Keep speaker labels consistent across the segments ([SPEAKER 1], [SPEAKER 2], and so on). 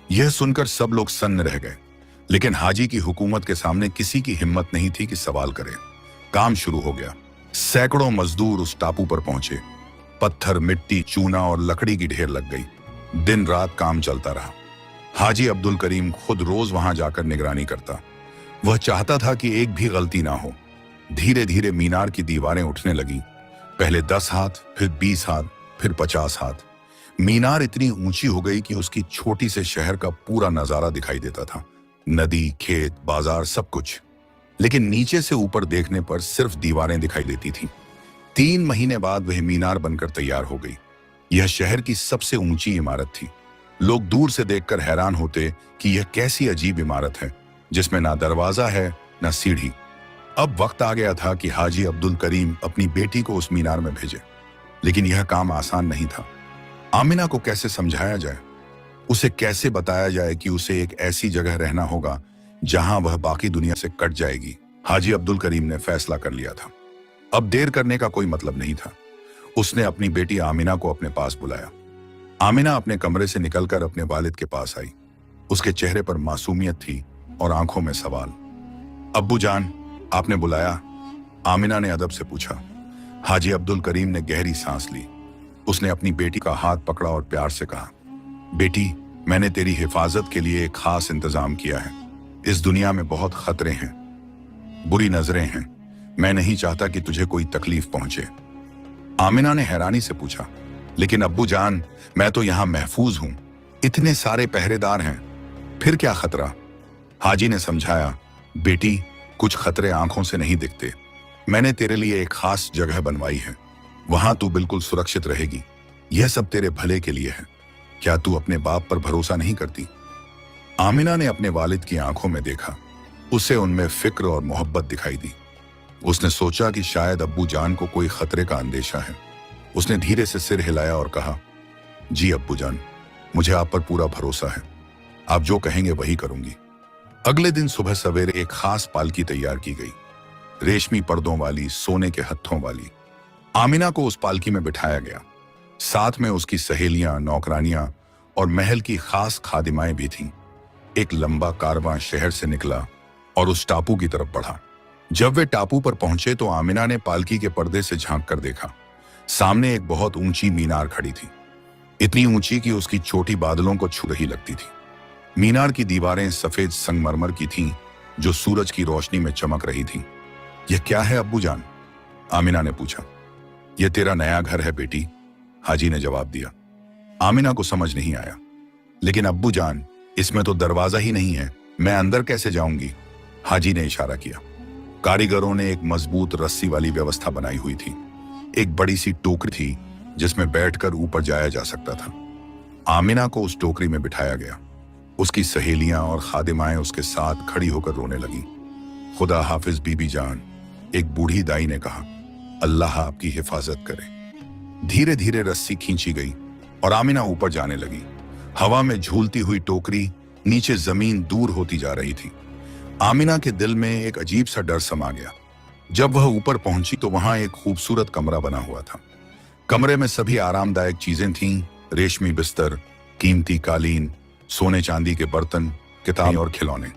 [SPEAKER 1] यह सुनकर सब लोग सन्न रह गए, लेकिन हाजी की हुकूमत के सामने किसी की हिम्मत नहीं थी कि सवाल करे। काम शुरू हो गया। सैकड़ों मजदूर उस टापू पर पहुंचे। पत्थर, मिट्टी, चूना और लकड़ी की ढेर लग गई। दिन रात काम चलता रहा। हाजी अब्दुल करीम खुद रोज वहां जाकर निगरानी करता। वह चाहता था कि एक भी गलती ना हो। धीरे धीरे मीनार की दीवारें उठने लगी। पहले 10 हाथ, फिर 20 हाथ, फिर 50 हाथ। मीनार इतनी ऊंची हो गई कि उसकी छोटी से शहर का पूरा नजारा दिखाई देता था। नदी, खेत, बाजार, सब कुछ। लेकिन नीचे से ऊपर देखने पर सिर्फ दीवारें दिखाई देती थीं। 3 महीने बाद वह मीनार बनकर तैयार हो गई। यह शहर की सबसे ऊंची इमारत थी। लोग दूर से देखकर हैरान होते कि यह कैसी अजीब इमारत है, जिसमें ना दरवाजा है ना सीढ़ी। अब वक्त आ गया था कि हाजी अब्दुल करीम अपनी बेटी को उस मीनार में भेजे। लेकिन यह काम आसान नहीं था। आमिना को कैसे समझाया जाए, उसे कैसे बताया जाए कि उसे एक ऐसी जगह रहना होगा जहां वह बाकी दुनिया से कट जाएगी। हाजी अब्दुल करीम ने फैसला कर लिया था। अब देर करने का कोई मतलब नहीं था। उसने अपनी बेटी आमिना को अपने पास बुलाया। आमिना अपने कमरे से निकलकर अपने वालिद के पास आई। उसके चेहरे पर मासूमियत थी और आंखों में सवाल। अब्बू जान, आपने बुलाया? आमिना ने अदब से पूछा। हाजी अब्दुल करीम ने गहरी सांस ली। उसने अपनी बेटी का हाथ पकड़ा और प्यार से कहा, बेटी, मैंने तेरी हिफाजत के लिए एक खास इंतजाम किया है। इस दुनिया में बहुत खतरे हैं, बुरी नजरें हैं। मैं नहीं चाहता कि तुझे कोई तकलीफ पहुंचे। आमिना ने हैरानी से पूछा, लेकिन अब्बू जान, मैं तो यहां महफूज हूं। इतने सारे पहरेदार हैं, फिर क्या खतरा? हाजी ने समझाया, बेटी, कुछ खतरे आंखों से नहीं दिखते। मैंने तेरे लिए एक खास जगह बनवाई है। वहां तू बिल्कुल सुरक्षित रहेगी। यह सब तेरे भले के लिए है। क्या तू अपने बाप पर भरोसा नहीं करती? आमिना ने अपने वालिद की आंखों में देखा। उसे उनमें फिक्र और मोहब्बत दिखाई दी। उसने सोचा कि शायद अब्बू जान को कोई खतरे का अंदेशा है। उसने धीरे से सिर हिलाया और कहा, जी अब्बू जान, मुझे आप पर पूरा भरोसा है। आप जो कहेंगे वही करूंगी। अगले दिन सुबह सवेरे एक खास पालकी तैयार की गई, रेशमी पर्दों वाली, सोने के हत्थों वाली। आमिना को उस पालकी में बिठाया गया। साथ में उसकी सहेलियां, नौकरानियां और महल की खास खादिमाएं भी थीं। एक लंबा कारवां शहर से निकला और उस टापू की तरफ बढ़ा। जब वे टापू पर पहुंचे तो आमिना ने पालकी के पर्दे से झांक कर देखा। सामने एक बहुत ऊंची मीनार खड़ी थी, इतनी ऊंची कि उसकी चोटी बादलों को छू रही लगती थी। मीनार की दीवारें सफेद संगमरमर की थीं, जो सूरज की रोशनी में चमक रही थीं। यह क्या है अब्बू जान? आमिना ने पूछा। यह तेरा नया घर है बेटी, हाजी ने जवाब दिया। आमिना को समझ नहीं आया। लेकिन अब्बू जान, इसमें तो दरवाजा ही नहीं है, मैं अंदर कैसे जाऊंगी? हाजी ने इशारा किया। कारीगरों ने एक मजबूत रस्सी वाली व्यवस्था बनाई हुई थी। एक बड़ी सी टोकरी थी जिसमें बैठकर ऊपर जाया जा सकता था। आमिना को उस टोकरी में बिठाया गया। उसकी सहेलियां और खादिमाएं उसके साथ खड़ी होकर रोने लगी। खुदा हाफिज बीबी जान, एक बूढ़ी दाई ने कहा, अल्लाह आपकी हिफाजत करे। धीरे धीरे रस्सी खींची गई और आमिना ऊपर जाने लगी। हवा में झूलती हुई टोकरी नीचे जमीन दूर होती जा रही थी। आमिना के दिल में एक अजीब सा डर समा गया। जब वह ऊपर पहुंची तो वहां एक खूबसूरत कमरा बना हुआ था। कमरे में सभी आरामदायक चीजें थीं, रेशमी बिस्तर, कीमती कालीन, सोने चांदी के बर्तन, किताबें और खिलौने।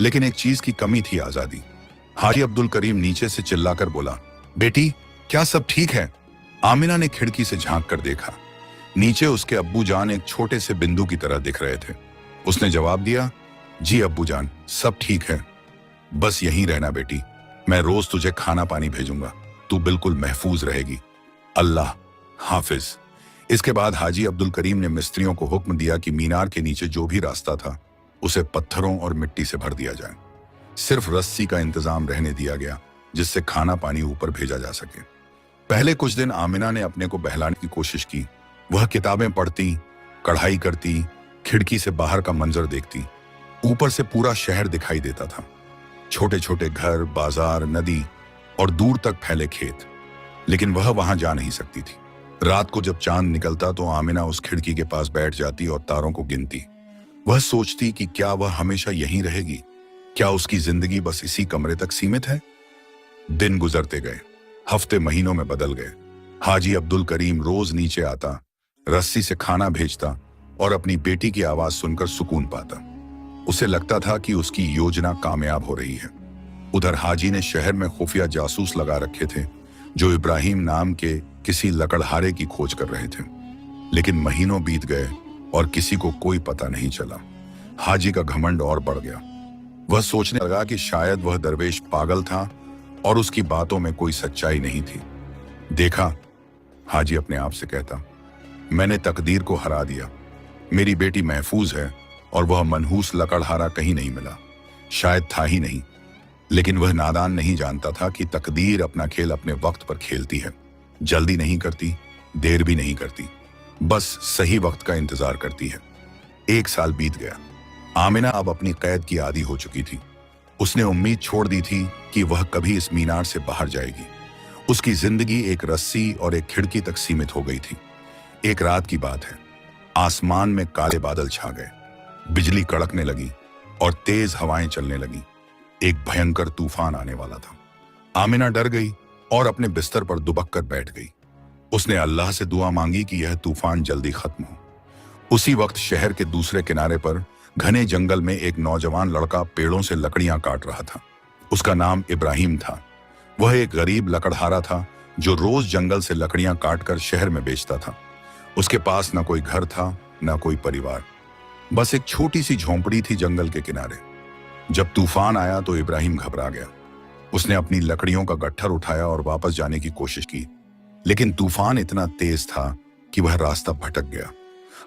[SPEAKER 1] लेकिन एक चीज की कमी थी, आजादी। हाजी अब्दुल करीम नीचे से चिल्लाकर बोला, बेटी, क्या सब ठीक है? आमिना ने खिड़की से झांक कर देखा। नीचे उसके अब्बू जान एक छोटे से बिंदु की तरह दिख रहे थे। उसने जवाब दिया, जी अब्बू जान, सब ठीक है। बस यहीं रहना बेटी, मैं रोज तुझे खाना पानी भेजूंगा। तू बिल्कुल महफूज रहेगी। अल्लाह हाफिज। इसके बाद हाजी अब्दुल करीम ने मिस्त्रियों को हुक्म दिया कि मीनार के नीचे जो भी रास्ता था उसे पत्थरों और मिट्टी से भर दिया जाए। सिर्फ रस्सी का इंतजाम रहने दिया गया, जिससे खाना पानी ऊपर भेजा जा सके। पहले कुछ दिन आमिना ने अपने को बहलाने की कोशिश की। वह किताबें पढ़ती, कढ़ाई करती, खिड़की से बाहर का मंजर देखती। ऊपर से पूरा शहर दिखाई देता था, छोटे छोटे घर, बाजार, नदी और दूर तक फैले खेत। लेकिन वह वहां जा नहीं सकती थी। रात को जब चांद निकलता तो आमिना उस खिड़की के पास बैठ जाती और तारों को गिनती। वह सोचती कि क्या वह हमेशा यहीं रहेगी? क्या उसकी जिंदगी बस इसी कमरे तक सीमित है? दिन गुजरते गए, हफ्ते महीनों में बदल गए। हाजी अब्दुल करीम रोज नीचे आता, रस्सी से खाना भेजता और अपनी बेटी की आवाज सुनकर सुकून पाता। उसे लगता था कि उसकी योजना कामयाब हो रही है। उधर हाजी ने शहर में खुफिया जासूस लगा रखे थे जो इब्राहिम नाम के किसी लकड़हारे की खोज कर रहे थे। लेकिन महीनों बीत गए और किसी को कोई पता नहीं चला। हाजी का घमंड और बढ़ गया। वह सोचने लगा कि शायद वह दरवेश पागल था और उसकी बातों में कोई सच्चाई नहीं थी। देखा, हाजी अपने आप से कहता, मैंने तकदीर को हरा दिया। मेरी बेटी महफूज है और वह मनहूस लकड़हारा कहीं नहीं मिला। शायद था ही नहीं। लेकिन वह नादान नहीं जानता था कि तकदीर अपना खेल अपने वक्त पर खेलती है। जल्दी नहीं करती, देर भी नहीं करती, बस सही वक्त का इंतजार करती है। 1 साल बीत गया। आमिना अब अपनी कैद की आदी हो चुकी थी। उसने उम्मीद छोड़ दी थी कि वह कभी इस मीनार से बाहर जाएगी। उसकी जिंदगी एक रस्सी और एक खिड़की तक सीमित हो गई थी। एक रात की बात है, आसमान में काले बादल छा गए, बिजली कड़कने लगी और तेज हवाएं चलने लगी। एक भयंकर तूफान आने वाला था। आमिना डर गई और अपने बिस्तर पर दुबक कर बैठ गई। उसने अल्लाह से दुआ मांगी कि यह तूफान जल्दी खत्म हो। उसी वक्त शहर के दूसरे किनारे पर घने जंगल में एक नौजवान लड़का पेड़ों से लकड़ियां काट रहा था। उसका नाम इब्राहिम था। वह एक गरीब लकड़हारा था जो रोज जंगल से लकड़ियां काटकर शहर में बेचता था। उसके पास न कोई घर था, न कोई परिवार, बस एक छोटी सी झोंपड़ी थी जंगल के किनारे। जब तूफान आया तो इब्राहिम घबरा गया। उसने अपनी लकड़ियों का गट्ठर उठाया और वापस जाने की कोशिश की, लेकिन तूफान इतना तेज था कि वह रास्ता भटक गया।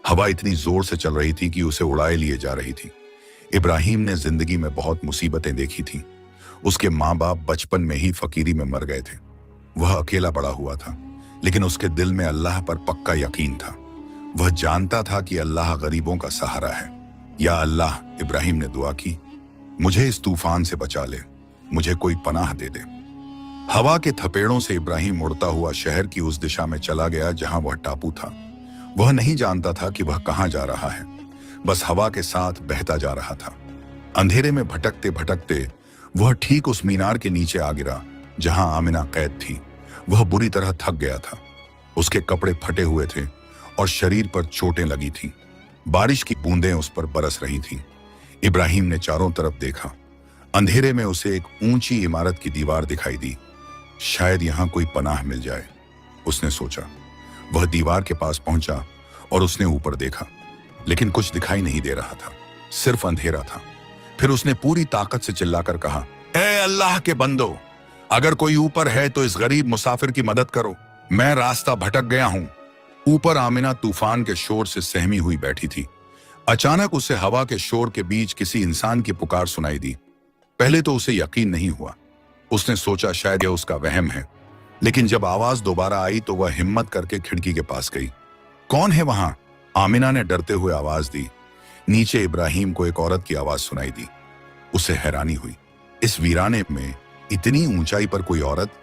[SPEAKER 1] हवा इतनी जोर से चल रही थी कि उसे उड़ाए लिए जा रही थी। इब्राहिम ने जिंदगी में बहुत मुसीबतें देखी थी। उसके माँ बाप बचपन में ही फकीरी में मर गए थे। वह अकेला बड़ा हुआ था, लेकिन उसके दिल में अल्लाह पर पक्का यकीन था। वह जानता था कि अल्लाह गरीबों का सहारा है। या अल्लाह, इब्राहिम ने दुआ की, मुझे इस तूफान से बचा ले, मुझे कोई पनाह दे दे। हवा के थपेड़ों से इब्राहिम उड़ता हुआ शहर की उस दिशा में चला गया जहां वह टापू था। वह नहीं जानता था कि वह कहां जा रहा है, बस हवा के साथ बहता जा रहा था। अंधेरे में भटकते भटकते वह ठीक उस मीनार के नीचे आ गिरा जहां आमिना कैद थी। वह बुरी तरह थक गया था। उसके कपड़े फटे हुए थे और शरीर पर चोटें लगी थी। बारिश की बूंदें उस पर बरस रही थीं। इब्राहिम ने चारों तरफ देखा। अंधेरे में उसे एक ऊंची इमारत की दीवार दिखाई दी। शायद यहां कोई पनाह मिल जाए, उसने सोचा। वह दीवार के पास पहुंचा और उसने ऊपर देखा, लेकिन कुछ दिखाई नहीं दे रहा था, सिर्फ अंधेरा था। फिर उसने पूरी ताकत से चिल्लाकर कहा, ए अल्लाह के बंदो, अगर कोई ऊपर है तो इस गरीब मुसाफिर की मदद करो, मैं रास्ता भटक गया हूं। ऊपर आमिना तूफान के शोर से सहमी हुई बैठी थी। अचानक उसे हवा के शोर के बीच किसी इंसान की पुकार सुनाई दी। पहले तो उसे यकीन नहीं हुआ। उसने सोचा शायद यह उसका वहम है, लेकिन जब आवाज दोबारा आई तो वह हिम्मत करके खिड़की के पास गई। कौन है वहां? आमिना ने डरते हुए आवाज दी। नीचे इब्राहिम को एक औरत की आवाज सुनाई दी। उसे हैरानी हुई, इस वीराने में इतनी ऊंचाई पर कोई औरत।